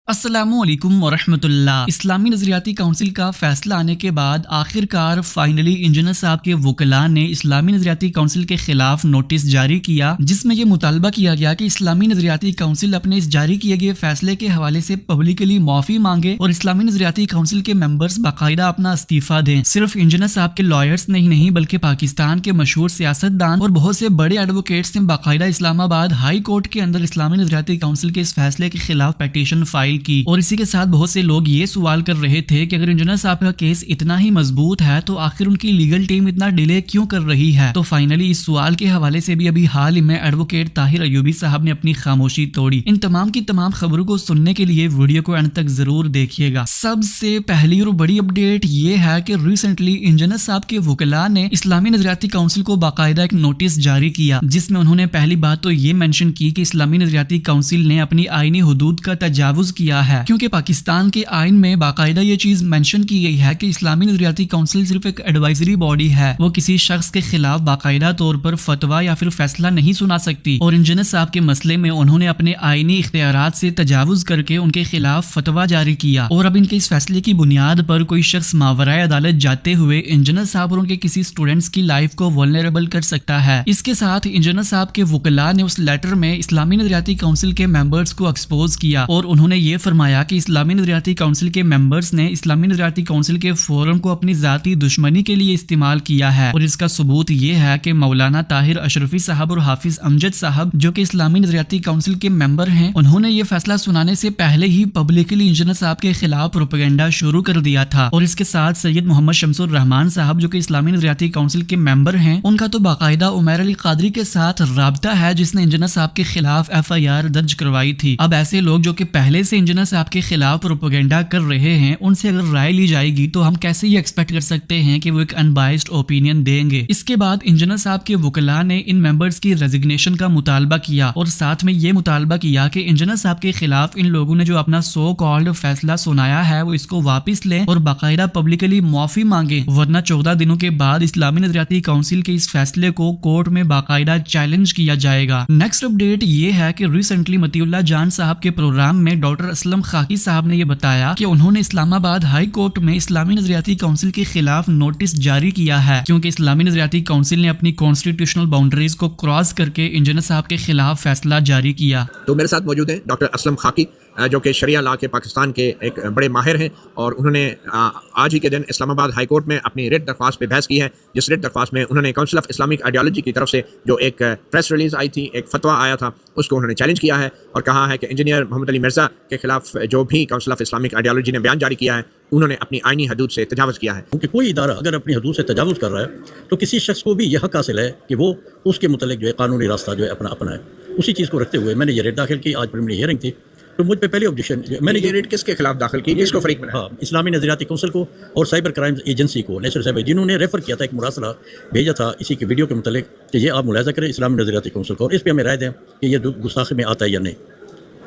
अस्सलामुअलैकुम वरहमतुल्लाह। इस्लामी नज़रियाती काउंसिल का फैसला आने के बाद आखिरकार फाइनली इंजीनियर साहब के वकला ने इस्लामी नज़रियाती काउंसिल के खिलाफ नोटिस जारी किया, जिसमें यह मुतालबा किया गया कि इस्लामी नज़रियाती काउंसिल अपने इस जारी किए गए फैसले के हवाले से पब्लिकली माफ़ी मांगे और इस्लामी नज़रियाती काउंसिल के मेंबर्स बाकायदा अपना इस्तीफ़ा दें। सिर्फ इंजीनियर साहब के लॉयर्स नहीं बल्कि पाकिस्तान के मशहूर सियासतदान और बहुत से बड़े एडवोकेट्स ने बाकायदा इस्लामाबाद हाई कोर्ट के अंदर इस्लामी नज़रियाती काउंसिल के इस फैसले के खिलाफ पिटीशन फाइल की। और इसी के साथ बहुत से लोग ये सवाल कर रहे थे कि अगर इंजीनियर साहब का केस इतना ही मजबूत है तो आखिर उनकी लीगल टीम इतना डिले क्यों कर रही है। तो फाइनली इस सवाल के हवाले से भी अभी हाल ही में एडवोकेट ताहिर अयूबी साहब ने अपनी खामोशी तोड़ी। इन तमाम की तमाम खबरों को सुनने के लिए वीडियो को अंत तक जरूर देखिएगा। सबसे पहली और बड़ी अपडेट ये है कि रिसेंटली इंजीनियर साहब के वकला ने इस्लामी नजरियाती काउंसिल को बाकायदा एक नोटिस जारी किया, जिसमें उन्होंने पहली बात तो ये मेंशन की कि इस्लामी नजरियाती काउंसिल ने अपनी आईनी हुदूद का तजावुज किया है, क्योंकि पाकिस्तान के आइन में बाकायदा ये चीज मेंशन की गई है कि इस्लामी नजरियाती काउंसिल सिर्फ एक एडवाइजरी बॉडी है, वो किसी शख्स के खिलाफ बाकायदा तौर पर फतवा या फिर फैसला नहीं सुना सकती। और इंजीनियर साहब के मसले में उन्होंने अपने आईनी इख्तियारात से तजावुज करके उनके खिलाफ फतवा जारी किया और अब इनके इस फैसले की बुनियाद पर कोई शख्स मावराए अदालत जाते हुए इंजीनियर साहब और उनके किसी स्टूडेंट्स की लाइफ को वल्नरेबल कर सकता है। इसके साथ इंजीनियर साहब के वकला ने उस लेटर में इस्लामी नजरियाती काउंसिल के मेंबर्स को एक्सपोज किया और उन्होंने ये फरमाया कि इस्लामी नजरियाती काउंसिल के मेंबर्स ने इस्लामी नजरियाती काउंसिल के फोरम को अपनी जाती दुश्मनी के लिए इस्तेमाल किया है। और इसका सबूत ये है कि मौलाना ताहिर अशरफी साहब और हाफिज अमजद साहब जो कि इस्लामी नजरियाती काउंसिल के मेंबर हैं, उन्होंने ये फैसला सुनाने से पहले ही पब्लिकली इंजीनियर साहब के खिलाफ प्रोपेगेंडा शुरू कर दिया था। और इसके साथ सैयद मोहम्मद शमसुर रहमान साहब जो कि इस्लामी नजरियाती काउंसिल के मेंबर हैं, उनका तो बाकायदा उमैर अली कादरी के साथ राब्ता है, जिसने इंजीनियर साहब के खिलाफ FIR दर्ज करवाई थी। अब ऐसे लोग जो कि पहले से इंजीनियर साहब के खिलाफ प्रोपेगेंडा कर रहे हैं, उनसे अगर राय ली जाएगी तो हम कैसे ये एक्सपेक्ट कर सकते हैं कि वो एक अनबाइस्ड ओपिनियन देंगे। इसके बाद इंजीनियर साहब के वकला ने इन मेंबर्स की रेजिग्नेशन का मुतालबा किया और साथ में ये मुतालबा किया कि इंजीनियर साहब के खिलाफ इन लोगों ने जो अपना सो कॉल्ड फैसला सुनाया है वो इसको वापस लें और बाकायदा पब्लिकली माफी मांगे, वरना 14 दिनों के बाद इस्लामी नजरियाती काउंसिल के इस फैसले को कोर्ट में बाकायदा चैलेंज किया जाएगा। नेक्स्ट अपडेट ये है कि रिसेंटली मतीउल्लाह जान साहब के प्रोग्राम में डॉक्टर असलम खाकी साहब ने ये बताया कि उन्होंने इस्लामाबाद हाई कोर्ट में इस्लामी नजरियाती काउंसिल के खिलाफ नोटिस जारी किया है, क्योंकि इस्लामी नजरियाती काउंसिल ने अपनी कॉन्स्टिट्यूशनल बाउंड्रीज को क्रॉस करके इंजीनियर साहब के खिलाफ फैसला जारी किया। तो मेरे साथ मौजूद हैं डॉक्टर असलम खाकी जो कि शरिया लॉ के पाकिस्तान के एक बड़े माहिर हैं और उन्होंने आज ही के दिन इस्लामाबाद हाई कोर्ट में अपनी रिट दरख्वास्त पे बहस की है, जिस रिट दरख्वास्त में उन्होंने काउंसिल ऑफ इस्लामिक आइडियोलॉजी की तरफ से जो एक प्रेस रिलीज आई थी, एक फतवा आया था, उसको उन्होंने चैलेंज किया है और कहा है कि इंजीनियर मोहम्मद अली मिर्ज़ा के खिलाफ जो भी काउंसिल ऑफ इस्लामिक आइडियोलॉजी ने बयान जारी किया है, उन्होंने अपनी आईनी हदूद से तजावुज़ किया है। क्योंकि कोई इदारा अगर अपनी हदूद से तजावुज़ कर रहा है तो किसी शख्स को भी यह हक हासिल है कि वो उसके मुतल्लिक जो है कानूनी रास्ता जो है अपना है। उसी चीज़ को रखते हुए मैंने ये रेट दाखिल की। आज प्रीलिमिनरी हियरिंग थी तो मुझ पे पहली ऑब्जेक्शन मैंने ये रेट किसके खिलाफ दाखिल की, किसको फरीक में? हाँ, इस्लामी नजरियाती काउंसिल को और साइबर क्राइम्स एजेंसी को, नेशनल साइबर, जिन्होंने रेफर किया था, एक मुरासला भेजा था इसी के वीडियो के मुतल्लिक कि ये आप मुलाहिजा करें इस्लामी नजरियाती काउंसिल को और इस पर हमें राय दें कि ये गुस्ताखी में आता है या नहीं।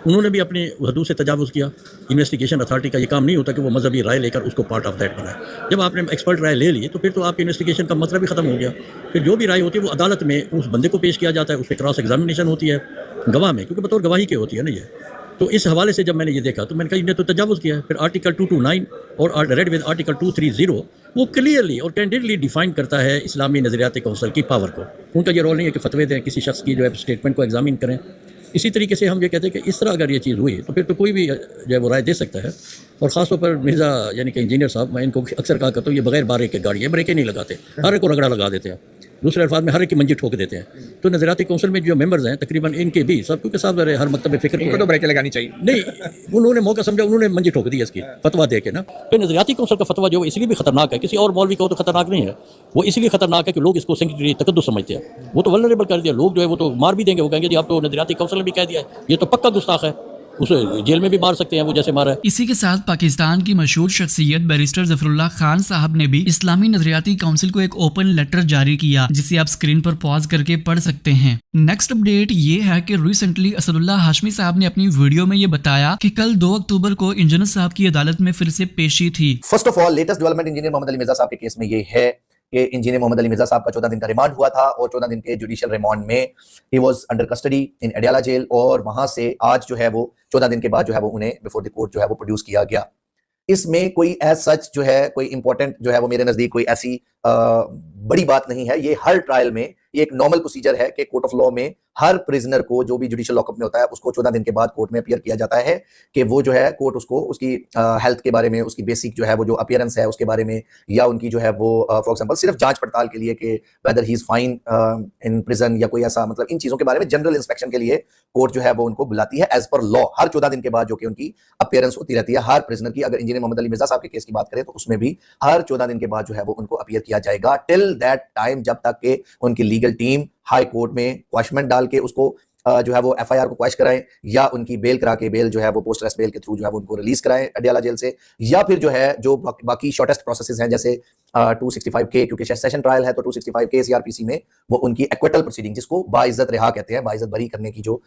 उन्होंने भी अपनी हदूद से तजावुज़ किया। इन्वेस्टिगेशन अथॉरिटी का ये काम नहीं होता कि वो मजहबी राय लेकर उसको पार्ट ऑफ दैट बनाए। जब आपने एक्सपर्ट राय ले ली तो फिर तो आपकी इन्वेस्टिगेशन का मतलब ही ख़त्म हो गया। फिर जो भी राय होती है वो अदालत में उस बंदे को पेश किया जाता है, उस पर क्रॉस एग्जामिनेशन होती है गवाह में, क्योंकि बतौर गवाही के होती है ना ये। तो इस हवाले से जब मैंने ये देखा तो मैंने कहा इन्हें तो तजावुज़ किया है। फिर आर्टिकल 229 और रेड विद आर्टिकल 230 वो क्लियरली और कैंडिडली डिफाइन करता है इस्लामी नजरियाती काउंसिल की पावर को। उनका ये रोल नहीं है कि फतवे दें, किसी शख्स की जो है स्टेटमेंट को एग्जामिन करें। इसी तरीके से हम ये कहते हैं कि इस तरह अगर ये चीज़ हुई तो फिर तो कोई भी जो है वो राय दे सकता है। और ख़ासतौर पर मिर्ज़ा यानी कि इंजीनियर साहब, मैं इनको अक्सर कहा करता हूँ ये बगैर बारे के गाड़ी है, ब्रेकें नहीं लगाते, हर एक को रगड़ा लगा देते हैं, दूसरे अल्फाज में हर एक की मंजी ठोक देते हैं। तो नजरियाती काउंसिल में जो मेंबर्स हैं तकरीबन इनके भी सब, क्योंकि साहब हर मकतब फ़िक्र इनको तो ब्रेकें लगानी चाहिए। नहीं, उन्होंने मौका समझा, उन्होंने मंजी ठोक दी इसकी फतवा दे के ना। तो नजरियाती काउंसिल का फतवा जो इसलिए भी खतरनाक है, किसी और मौलवी का हो तो खतरनाक नहीं है, वो इसलिए खतरनाक है कि लोग इसको सेंक्चुरी तकद्दुस समझते हैं। वो तो वल्नरेबल कर दिया, लोग जो है वो तो मार भी देंगे, वो कहेंगे जी आप तो नजरियाती काउंसिल ने भी कह दिया है, ये तो पक्का गुस्ताख है, उसे जेल में भी मार सकते हैं वो जैसे मारा है। इसी के साथ पाकिस्तान की मशहूर शख्सियत बैरिस्टर ज़फरुल्लाह खान साहब ने भी इस्लामी नजरियाती काउंसिल को एक ओपन लेटर जारी किया, जिसे आप स्क्रीन पर पॉज करके पढ़ सकते हैं। नेक्स्ट अपडेट ये है कि रिसेंटली असदुल्लाह हाशमी साहब ने अपनी वीडियो में ये बताया कि कल 2 अक्टूबर को इंजीनियर साहब की अदालत में फिर से पेशी थी। First of all latest development engineer Mohammad Ali Mirza साहब के केस में ये है کہ انجینئر محمد علی مرزا صاحب کا 14 دن کا ریمانڈ ہوا تھا اور 14 دن کے جوڈیشل ریمانڈ میں he was under custody in Adiala jail, اور وہاں سے آج جو ہے وہ 14 دن کے بعد جو ہے وہ انہیں بیفور دی کورٹ جو ہے وہ پروڈیوس کیا گیا۔ اس میں کوئی ایز سچ جو ہے کوئی امپورٹنٹ جو ہے وہ میرے نزدیک کوئی ایسی بڑی بات نہیں ہے۔ یہ ہر ٹرائل میں یہ ایک نارمل پروسیجر ہے کہ کورٹ آف لاء میں ہر پرزنر کو جو بھی جوڈیشل لاک اپ میں ہوتا ہے اس کو 14 دن کے بعد کورٹ میں اپیئر کیا جاتا ہے کہ وہ جو ہے کورٹ اس کو اس کی ہیلتھ کے بارے میں، اس کی بیسک جو ہے وہ جو اپیئرنس ہے اس کے بارے میں، یا ان کی جو ہے وہ فار ایگزامپل صرف جانچ پڑتال کے لیے کہ whether he is fine in prison یا کوئی ایسا، مطلب ان چیزوں کے بارے میں جنرل انسپیکشن کے لیے کورٹ جو ہے وہ ان کو بلاتی ہے ایز پر لا ہر 14 دن کے بعد، جو کہ ان کی اپیئرنس ہوتی رہتی ہے ہر پرزنر کی۔ اگر انجینئر محمد علی مرزا صاحب کے کیس کی بات کریں تو اس میں بھی ہر 14 دن کے بعد جو ہے وہ ان کو اپیئر کیا جائے گا ٹل دیٹ ٹائم، جب تک کہ ان کی لیگل ٹیم ہائی کورٹ میں کوائشمنٹ ڈال کے اس کو جو ہے وہ ایف آئی آر کو کوائش کرائیں، یا ان کی بیل کرا کے بیل جو ہے وہ پوسٹ ریسٹ بیل کے تھرو جو ہے وہ ان کو ریلیز کرائیں اڈیالہ جیل سے، یا پھر جو ہے جو باقی شارٹیسٹ پروسیسز ہیں جیسے 265K، کیونکہ سیشن ٹرائل ہے تو 265K CRPC میں وہ ان کی ایکویٹل پروسیڈنگ جس کو باعزت رہا کہتے ہیں، باعزت بری کرنے کی جو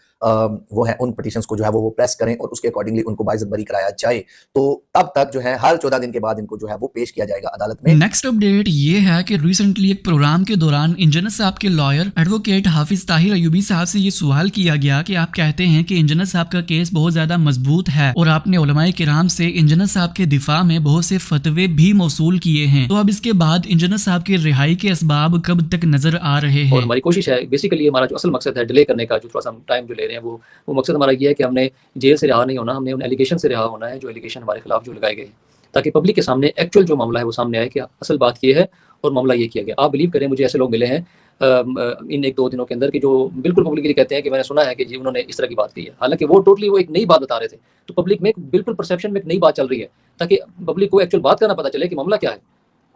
وہ ہے ان پٹیشنز کو جو ہے وہ پریس کریں اور اس کے اکارڈنگلی ان کو باعزت بری کرایا جائے، تو تب تک جو ہے ہر 14 دن کے بعد ان کو جو ہے وہ پیش کیا جائے گا عدالت میں۔ نیکسٹ اپڈیٹ یہ ہے کہ ریسنٹلی ایک پروگرام کے دوران انجینئر صاحب کے لائر ایڈوکیٹ حافظ طاہر ایوبی صاحب سے یہ سوال کیا گیا کہ آپ کہتے ہیں کہ انجینئر صاحب کا کیس بہت زیادہ مضبوط ہے اور آپ نے علماء کرام سے انجینئر صاحب کے دفاع میں بہت سے فتوے بھی موصول کیے ہیں، تو اب اس کے بعد انجینئر صاحب کی رہائی کے اسباب کب تک نظر آ رہے ہیں؟ اور ہماری کوشش ہے بیسیکلی، ہمارا جو اصل مقصد ہے ڈیلے کرنے کا، جو تھوڑا سا ٹائم جو لے رہے ہیں وہ مقصد ہمارا یہ ہے کہ ہم نے جیل سے رہا نہیں ہونا، ہم نے ان ایلیگیشن سے رہا ہونا ہے جو ایلیگیشن ہمارے خلاف جو لگائے گئے ہیں، تاکہ پبلک کے سامنے ایکچوئل جو معاملہ ہے وہ سامنے آئے کہ اصل بات یہ ہے اور معاملہ یہ کیا گیا۔ آپ بلیو کریں، مجھے ایسے لوگ ملے ہیں ان 1-2 دنوں کے اندر کہ جو بالکل پبلکلی کہتے ہیں کہ میں نے سنا ہے کہ جی انہوں نے اس طرح کی بات کی ہے، حالانکہ وہ ٹوٹلی وہ ایک نئی بات بتا رہے تھے، تو پبلک میں بالکل پرسیپشن میں ایک نئی بات چل رہی ہے تاکہ پبلک کو ایکچوئل بات کا نہ پتہ چلے کہ معاملہ کیا ہے۔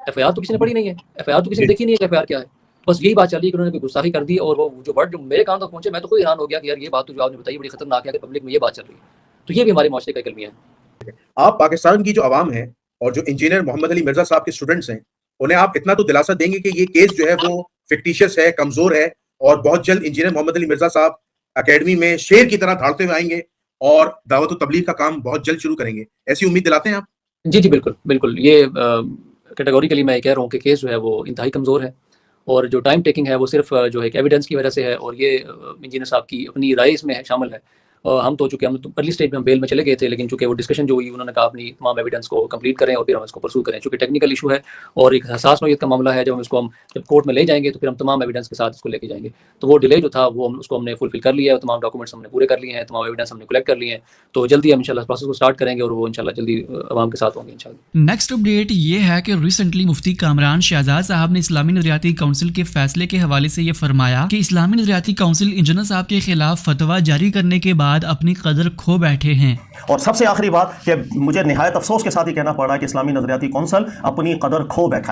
ایف آئی آر تو کسی نے پڑھی نہیں ہے، ایف آئی آر تو کسی نے دیکھی نہیں ہے کہ ایف آئی آر کیا ہے، بس یہی بات چل رہی ہے کہ انہوں نے کوئی گستاخی کر دی، اور وہ جو ورڈ جو میرے کان تک پہنچے میں تو خود حیران ہو گیا کہ یار یہ بات تو جو آپ نے بتائی بڑی خطرناک ہے کہ پبلک میں یہ بات چل رہی ہے، تو یہ بھی ہمارے معاشرے کا ایک المیہ ہے۔ آپ پاکستان کی جو عوام ہے اور جو انجینئر محمد علی مرزا صاحب کے اسٹوڈنٹس ہیں انہیں آپ اتنا تو دلاسا دیں گے کہ یہ کیس جو ہے وہ فکٹیشس ہے، کمزور ہے، اور بہت جلد انجینئر محمد علی مرزا صاحب اکیڈمی میں شیر کی طرح دھاڑتے ہوئے آئیں گے اور دعوت و تبلیغ کا کام بہت جلد شروع کریں گے، ایسی امید دلاتے ہیں آپ؟ جی بالکل بالکل، یہ کیٹیگوریکلی میں یہ کہہ رہا ہوں کہ کیس جو ہے وہ انتہائی کمزور ہے، اور جو ٹائم ٹیکنگ ہے وہ صرف جو ہے ایویڈنس کی وجہ سے ہے، اور یہ انجینئر صاحب کی اپنی رائے اس میں شامل ہے۔ ہم تو چونکہ ہم ارلی اسٹیج میں ہم بیل میں چلے گئے تھے، لیکن چونکہ وہ ڈسکشن جو ہوئی انہوں نے کہا اپنی تمام ایویڈنس کو کمپلیٹ کریں اور پھر ہم اس کو پرسو کریں، چونکہ ٹیکنیکل ایشو ہے اور ایک حساس نوعیت کا معاملہ ہے، جب ہم جب کورٹ میں لے جائیں گے تو پھر ہم تمام ایویڈنس کے ساتھ اس کو لے کے جائیں گے، تو وہ ڈیلے جو تھا وہ اس کو ہم نے فلفل کر لیا ہے، تمام ڈاکومنٹس ہم نے پورے کر لیے ہیں، تمام ایویڈنس ہم نے کلیکٹ کر لیے ہیں، تو جلدی ہم انشاءاللہ پروسیس کو سٹارٹ کریں گے اور وہ انشاءاللہ جلدی عوام کے ساتھ ہوں گے انشاءاللہ۔ نیکسٹ اپڈیٹ یہ ہے کہ ریسنٹلی مفتی کامران شہزاد صاحب نے اسلامی نظریاتی کونسل کے فیصلے کے حوالے سے یہ فرمایا کہ اسلامی نظریاتی کونسل انجینئر صاحب کے خلاف فتویٰ جاری کرنے کے بعد اپنی قدر کھو بیٹھے ہیں۔ اور سب سے آخری بات کہ مجھے نہایت افسوس کے ساتھ ہی کہنا پڑا کہ اسلامی نظریاتی کونسل اپنی قدر کھو بیٹھا ہے۔